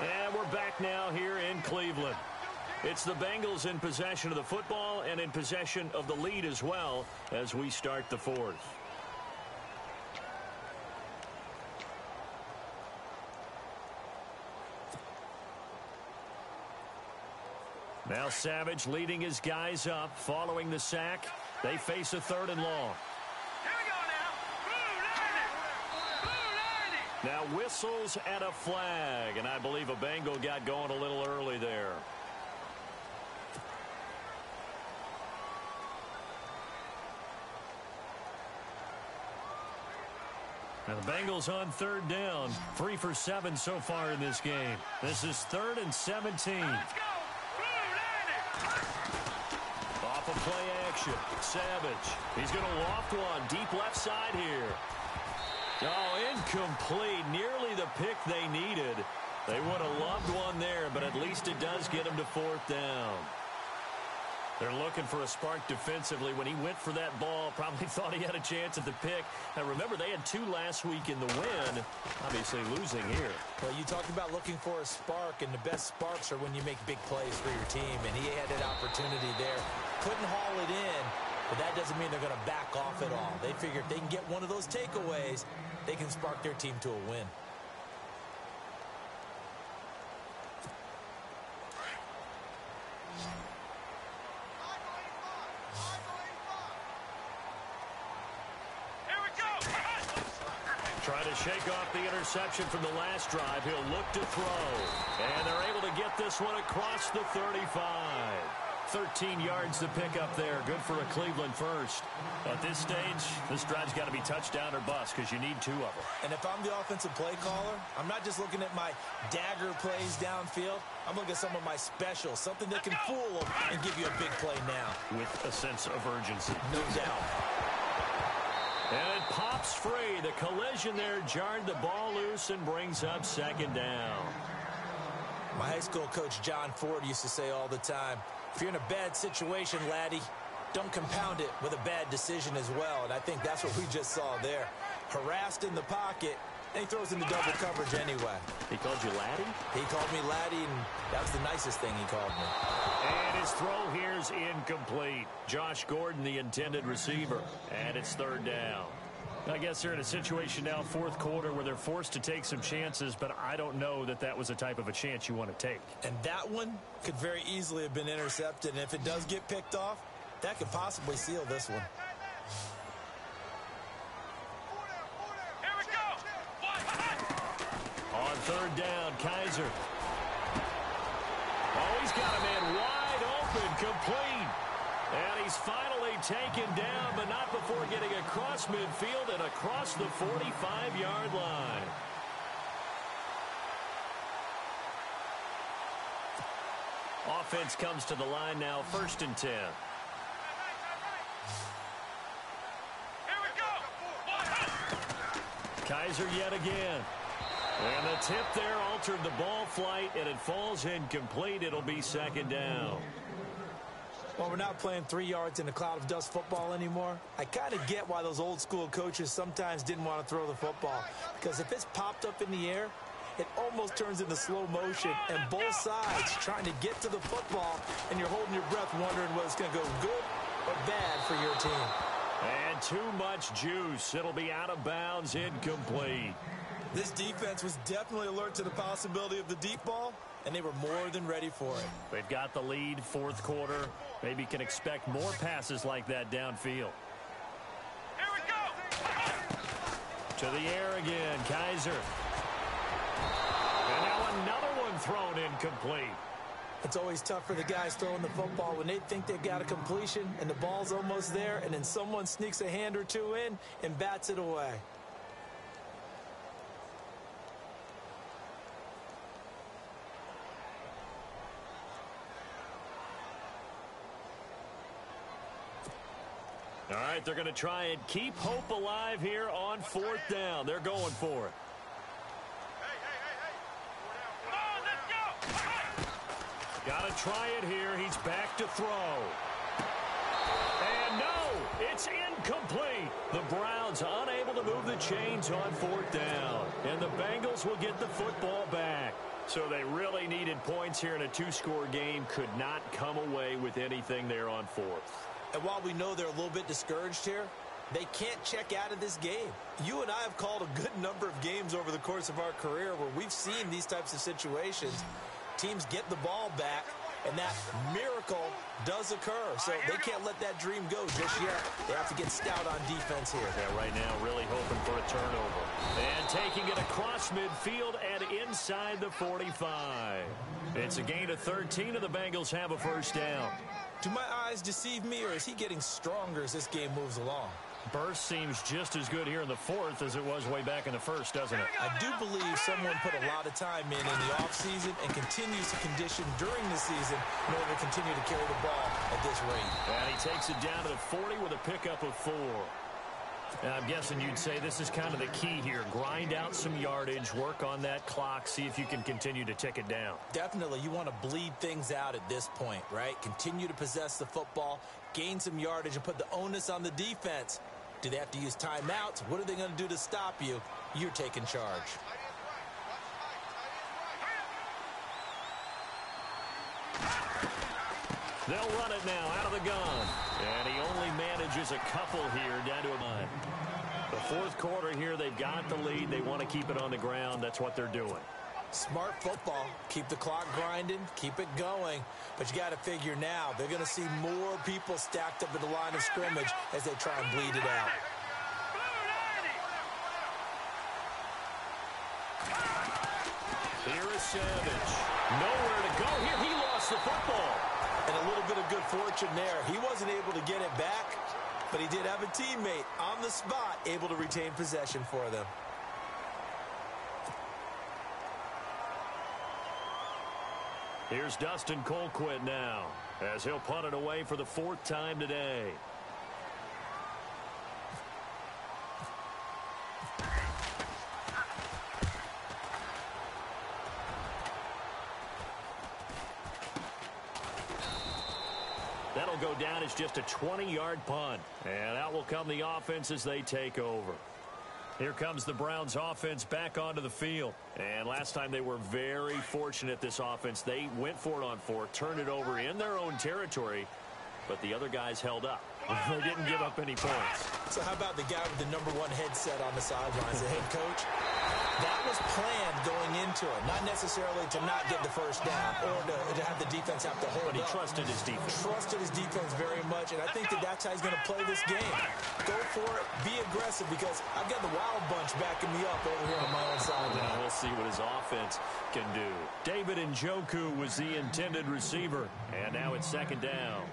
And we're back now here in Cleveland. It's the Bengals in possession of the football and in possession of the lead as well as we start the fourth. Now Savage leading his guys up following the sack. They face a 3rd and long. Here we go now. Now whistles and a flag, and I believe a Bengal got going a little early there. Now the Bengals on 3rd down, 3 for 7 so far in this game. This is 3rd and 17. Let's go. Off of play action, Savage. He's going to loft one deep left side here. Oh, incomplete. Nearly the pick they needed. They would have loved one there, but at least it does get them to 4th down. They're looking for a spark defensively. When he went for that ball, probably thought he had a chance at the pick. Now, remember, they had 2 last week in the win. Obviously losing here. Well, you talked about looking for a spark, and the best sparks are when you make big plays for your team, and he had that opportunity there. Couldn't haul it in, but that doesn't mean they're going to back off at all. They figure if they can get one of those takeaways, they can spark their team to a win. Trying to shake off the interception from the last drive. He'll look to throw. And they're able to get this one across the 35. 13 yards to pick up there. Good for a Cleveland first. At this stage, this drive's got to be touchdown or bust because you need 2 of them. And if I'm the offensive play caller, I'm not just looking at my dagger plays downfield. I'm looking at some of my specials, something that can fool them and give you a big play now. With a sense of urgency. No doubt. And it pops free. The collision there jarred the ball loose and brings up 2nd down. My high school coach, John Ford, used to say all the time, if you're in a bad situation, laddie, don't compound it with a bad decision as well. And I think that's what we just saw there. Harassed in the pocket, and he throws into double coverage anyway. He called you laddie? He called me laddie, and that was the nicest thing he called me. And his throw here's incomplete. Josh Gordon, the intended receiver. And it's 3rd down. I guess they're in a situation now, 4th quarter, where they're forced to take some chances, but I don't know that that was the type of a chance you want to take. And that one could very easily have been intercepted, and if it does get picked off, that could possibly seal this one. Here we go. On 3rd down, Kaiser. Oh, he's got a man wide open, complete. And he's finally taken down, but not before getting across midfield and across the 45-yard line. Offense comes to the line now, 1st and 10. Here we go. Kaiser yet again. And the tip there altered the ball flight, and it falls incomplete. It'll be 2nd down. Well, we're not playing 3 yards in a cloud of dust football anymore. I kind of get why those old school coaches sometimes didn't want to throw the football. Because if it's popped up in the air, it almost turns into slow motion. And both sides trying to get to the football, and you're holding your breath wondering whether it's going to go good or bad for your team. And too much juice. It'll be out of bounds, incomplete. This defense was definitely alert to the possibility of the deep ball, and they were more than ready for it. They've got the lead, 4th quarter. Maybe can expect more passes like that downfield. Here we go. To the air again, Kaiser. And now another one thrown incomplete. It's always tough for the guys throwing the football when they think they've got a completion and the ball's almost there, and then someone sneaks a hand or two in and bats it away. All right, they're going to try and keep hope alive here on 4th down. They're going for it. Got to try it here. He's back to throw. And no, it's incomplete. The Browns unable to move the chains on 4th down. And the Bengals will get the football back. So they really needed points here in a 2-score game. Could not come away with anything there on 4th. And while we know they're a little bit discouraged here, they can't check out of this game. You and I have called a good number of games over the course of our career where we've seen these types of situations. Teams get the ball back, and that miracle does occur. So they can't let that dream go just yet. They have to get stout on defense here. Yeah, right now really hoping for a turnover. And taking it across midfield and inside the 45. It's a gain of 13, and the Bengals have a first down. Do my eyes deceive me, or is he getting stronger as this game moves along? Burst seems just as good here in the 4th as it was way back in the 1st, doesn't it? I do believe someone put a lot of time in the offseason and continues to condition during the season in order to continue to carry the ball at this rate. And he takes it down to the 40 with a pickup of 4. And I'm guessing you'd say this is kind of the key here. Grind out some yardage, work on that clock, see if you can continue to tick it down. Definitely. You want to bleed things out at this point, right? Continue to possess the football, gain some yardage, and put the onus on the defense. Do they have to use timeouts? What are they going to do to stop you? You're taking charge. They'll run it now out of the gun. And he only manages a couple here down to a 9. The 4th quarter here, they've got the lead. They want to keep it on the ground. That's what they're doing. Smart football. Keep the clock grinding. Keep it going. But you got to figure now, they're going to see more people stacked up at the line of scrimmage as they try and bleed it out. Here is Savage. Nowhere to go here. He lost the football. And a little bit of good fortune there. He wasn't able to get it back, but he did have a teammate on the spot able to retain possession for them. Here's Dustin Colquitt now as he'll punt it away for the 4th time today. That'll go down as just a 20-yard punt. And out will come the offense as they take over. Here comes the Browns offense back onto the field. And last time they were very fortunate, this offense. They went for it on 4, turned it over in their own territory, but the other guys held up. They didn't give up any points. So how about the guy with the #1 headset on the sidelines, the head coach? That was planned going into it, not necessarily to not get the first down or to have the defense have to hold up. But he trusted his defense. Trusted his defense very much, and I think that's how he's going to play this game. Go for it, be aggressive, because I've got the Wild Bunch backing me up over here on my own sideline. Now we'll see what his offense can do. David Njoku was the intended receiver, and now it's 2nd down.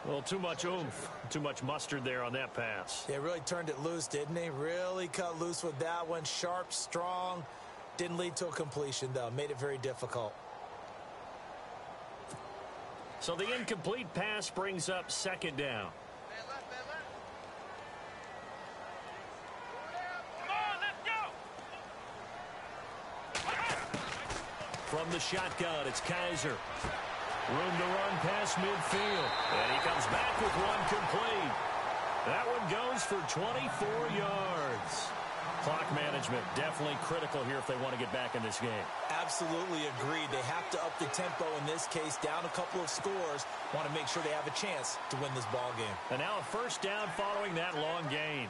Well, too much oomph, too much mustard there on that pass. Yeah, really turned it loose, didn't he? Really cut loose with that one. Sharp, strong. Didn't lead to a completion, though. Made it very difficult. So the incomplete pass brings up 2nd down. From the shotgun, it's Kaiser. Room to run past midfield. And he comes back with one complete. That one goes for 24 yards. Clock management definitely critical here if they want to get back in this game. Absolutely agreed. They have to up the tempo in this case, down a couple of scores. Want to make sure they have a chance to win this ball game. And now a first down following that long gain.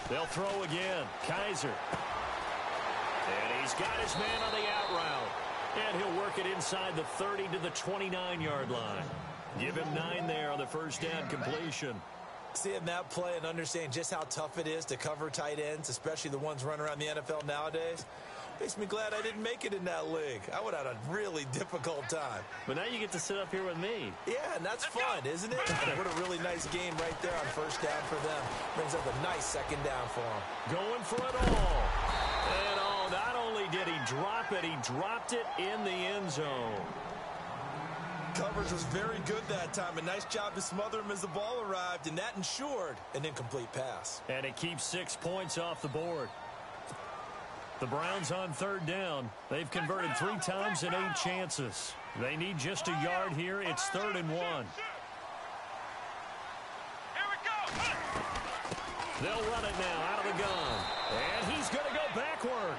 They'll throw again. Kaiser. And he's got his man on the out route. And he'll work it inside the 30 to the 29-yard line. Give him 9 there on the first down completion. Seeing that play and understanding just how tough it is to cover tight ends, especially the ones running around the NFL nowadays, makes me glad I didn't make it in that league. I would have had a really difficult time. But now you get to sit up here with me. Yeah, and that's fun, isn't it? What a really nice game right there on first down for them. Brings up a nice 2nd down for them. Going for it all. And not only did he drop it. He dropped it in the end zone. Coverage was very good that time. A nice job to smother him as the ball arrived, and that ensured an incomplete pass. And it keeps 6 points off the board. The Browns on third down. They've converted 3 times in 8 chances. They need just a yard here. It's 3rd and 1. They'll run it now out of the gun. And he's going to go backward.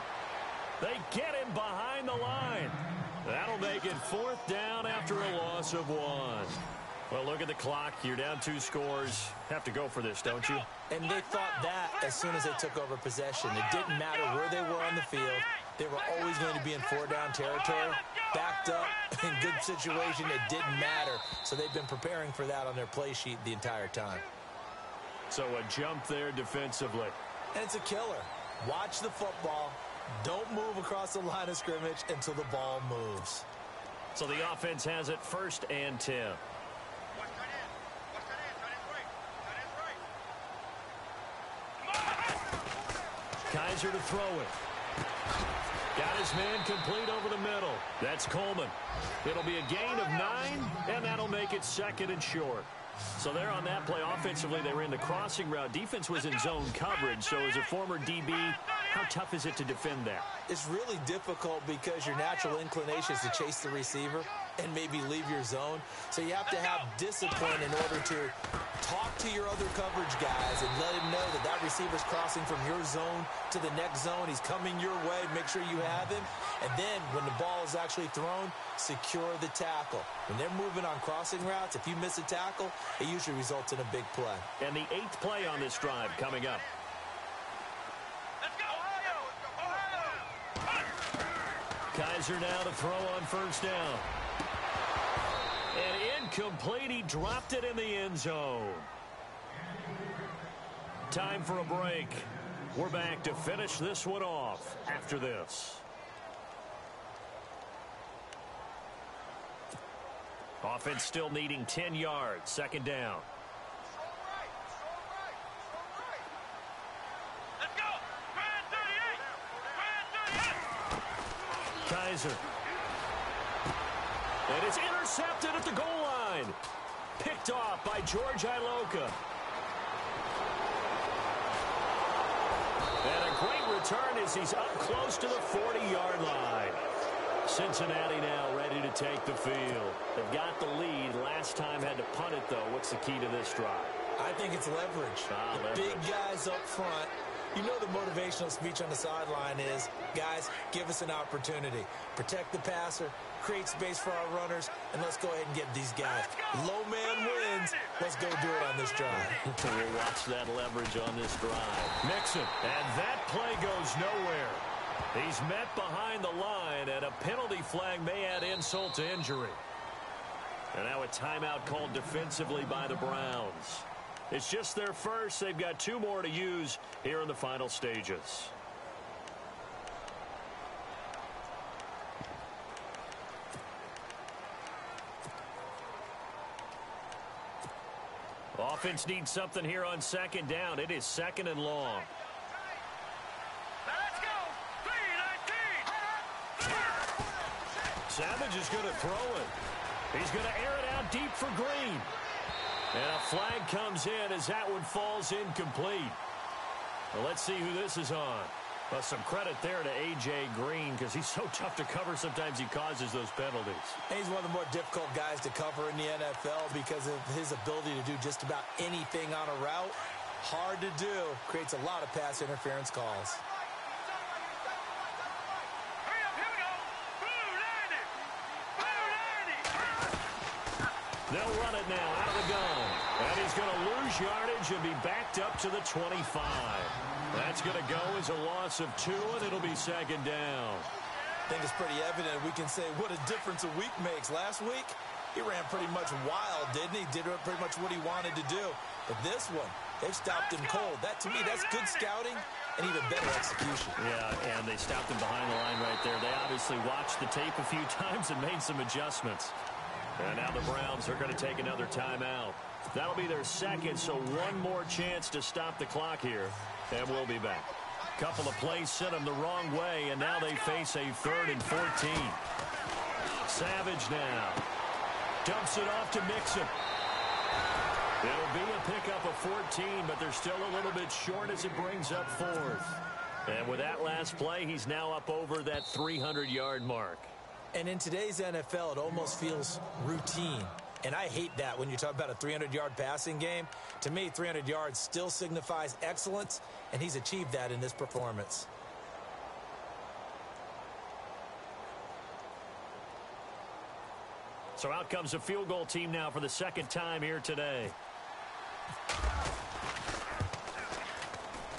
They get him behind the line. That'll make it 4th down after a loss of 1. Well, look at the clock. You're down 2 scores. Have to go for this, don't you? And they thought that as soon as they took over possession. It didn't matter where they were on the field. They were always going to be in 4-down territory. Backed up, in good situation, it didn't matter. So they've been preparing for that on their play sheet the entire time. So a jump there defensively. And it's a killer. Watch the football. Don't move across the line of scrimmage until the ball moves. So the offense has it 1st and 10. Kaiser to throw it. Got his man complete over the middle. That's Coleman. It'll be a gain of 9, and that'll make it 2nd and short. So there on that play, offensively, they ran the crossing route. Defense was in zone coverage, so as a former DB, how tough is it to defend that? It's really difficult because your natural inclination is to chase the receiver and maybe leave your zone. So you have to have discipline in order to talk to your other coverage guys and let him know that that receiver's crossing from your zone to the next zone. He's coming your way. Make sure you have him. And then when the ball is actually thrown, secure the tackle. When they're moving on crossing routes, if you miss a tackle, it usually results in a big play. And the 8th play on this drive coming up. Kaiser now to throw on 1st down. And incomplete. He dropped it in the end zone. Time for a break. We're back to finish this one off after this. Offense still needing 10 yards. 2nd down. Kaiser. And it's intercepted at the goal line. Picked off by George Iloka. And a great return as he's up close to the 40-yard line. Cincinnati now ready to take the field. They've got the lead. Last time had to punt it, though. What's the key to this drive? I think it's leverage. The big guys up front. You know the motivational speech on the sideline is, guys, give us an opportunity. Protect the passer, create space for our runners, and let's go ahead and get these guys. Low man wins. Let's go do it on this drive. We'll watch that leverage on this drive. Mixon, and that play goes nowhere. He's met behind the line, and a penalty flag may add insult to injury. And now a timeout called defensively by the Browns. It's just their first. They've got 2 more to use here in the final stages. Offense needs something here on 2nd down. It is 2nd and long. Let's go. 3-19. Savage is going to throw it. He's going to air it out deep for Green. And a flag comes in as that one falls incomplete. Well, let's see who this is on. Well, some credit there to A.J. Green because he's so tough to cover. Sometimes he causes those penalties. And he's one of the more difficult guys to cover in the NFL because of his ability to do just about anything on a route. Hard to do. Creates a lot of pass interference calls. They'll run it now out of the gun. And he's going to lose yardage and be backed up to the 25. That's going to go as a loss of 2, and it'll be 2nd down. I think it's pretty evident. We can say what a difference a week makes. Last week, he ran pretty much wild, didn't he? Did pretty much what he wanted to do. But this one, they've stopped him cold. That, to me, that's good scouting and even better execution. Yeah, and they stopped him behind the line right there. They obviously watched the tape a few times and made some adjustments. And now the Browns are going to take another timeout. That'll be their 2nd, so 1 more chance to stop the clock here. And we'll be back. Couple of plays sent them the wrong way, and now they face a 3rd and 14. Savage now. Dumps it off to Mixon. It'll be a pickup of 14, but they're still a little bit short as it brings up 4th. And with that last play, he's now up over that 300-yard mark. And in today's NFL, it almost feels routine. And I hate that when you talk about a 300-yard passing game. To me, 300 yards still signifies excellence, and he's achieved that in this performance. So out comes a field goal team now for the second time here today.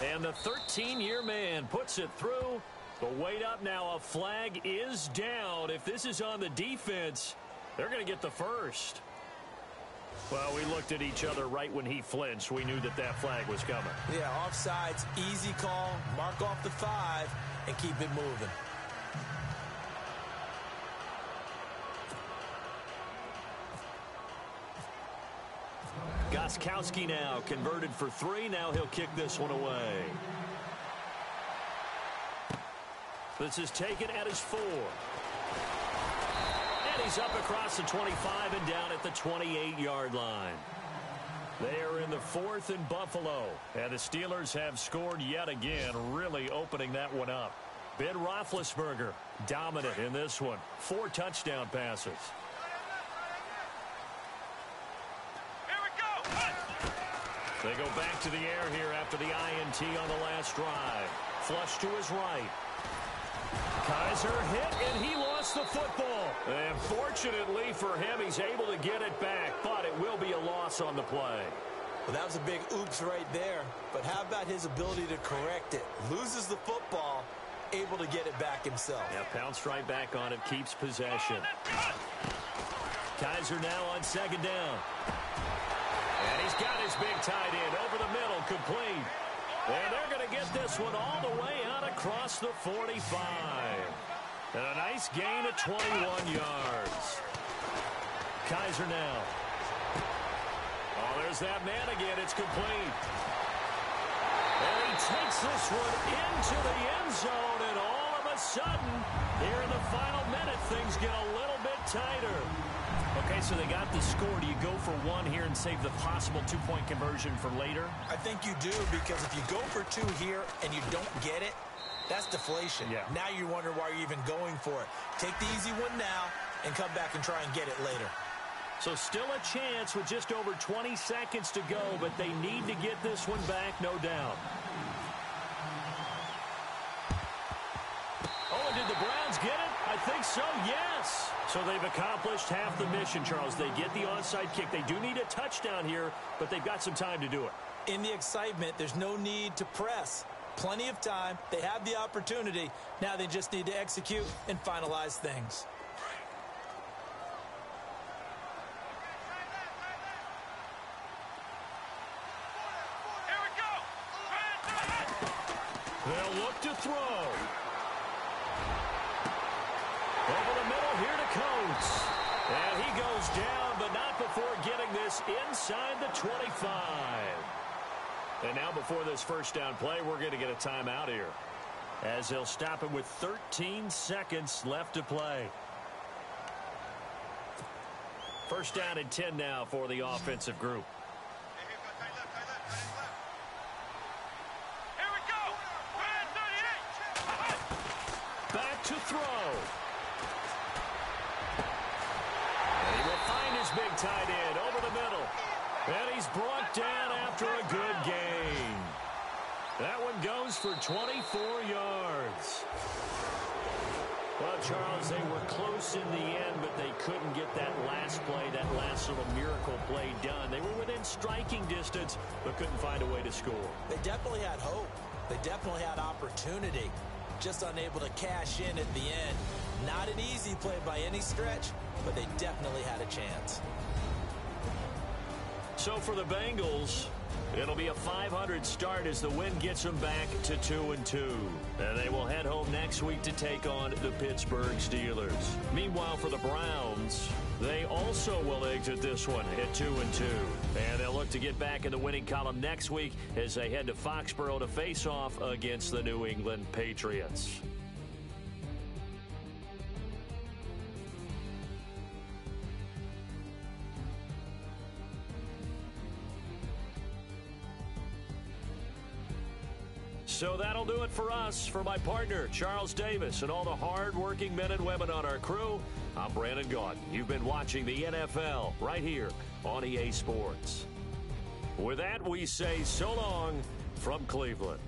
And the 13-year man puts it through. But wait up now, a flag is down. If this is on the defense, they're going to get the first. Well, we looked at each other right when he flinched. We knew that that flag was coming. Yeah, offsides, easy call, mark off the 5, and keep it moving. Gostkowski now converted for 3. Now he'll kick this one away. This is taken at his 4. And he's up across the 25 and down at the 28-yard line. They are in the 4th and Buffalo. And the Steelers have scored yet again, really opening that one up. Ben Roethlisberger dominant in this one. 4 touchdown passes. They go back to the air here after the INT on the last drive. Flush to his right. Kaiser hit, and he lost the football. And fortunately for him, he's able to get it back, but it will be a loss on the play. Well, that was a big oops right there. But how about his ability to correct it? Loses the football, able to get it back himself. Yeah, pounced right back on it, keeps possession. Kaiser now on 2nd down. And he's got his big tight end over the middle, complete. And they're going to get this one all the way out across the 45. And a nice gain of 21 yards. Kaiser now. Oh, there's that man again. It's complete. And he takes this one into the end zone, and all of a sudden, here in the final minute, things get a little bit tighter. Okay, so they got the score. Do you go for 1 here and save the possible 2-point conversion for later? I think you do, because if you go for 2 here and you don't get it, that's deflation. Yeah. Now you wonder why you're even going for it. Take the easy one now and come back and try and get it later. So still a chance with just over 20 seconds to go, but they need to get this one back, no doubt. Oh, and did the Browns get it? I think so, yes. So they've accomplished half the mission, Charles. They get the onside kick. They do need a touchdown here, but they've got some time to do it. In the excitement, there's no need to press. Plenty of time. They have the opportunity. Now they just need to execute and finalize things. Here we go. They'll look to throw. Over the middle here to Coates. And he goes down, but not before getting this inside the 25. And now before this first down play, we're going to get a timeout here, as they'll stop him with 13 seconds left to play. First down and 10 now for the offensive group. Here we go. 38. Back to throw. And he will find his big tight end over the middle. And he's brought down after a good gain. That one goes for 24 yards. Well, Charles, they were close in the end, but they couldn't get that last play, that last little miracle play done. They were within striking distance, but couldn't find a way to score. They definitely had hope. They definitely had opportunity. Just unable to cash in at the end. Not an easy play by any stretch, but they definitely had a chance. So for the Bengals, it'll be a 500 start as the win gets them back to 2-2. And they will head home next week to take on the Pittsburgh Steelers. Meanwhile, for the Browns, they also will exit this one at 2-2. And they'll look to get back in the winning column next week as they head to Foxborough to face off against the New England Patriots. So that'll do it for us. For my partner, Charles Davis, and all the hard-working men and women on our crew, I'm Brandon Gaudin. You've been watching the NFL right here on EA Sports. With that, we say so long from Cleveland.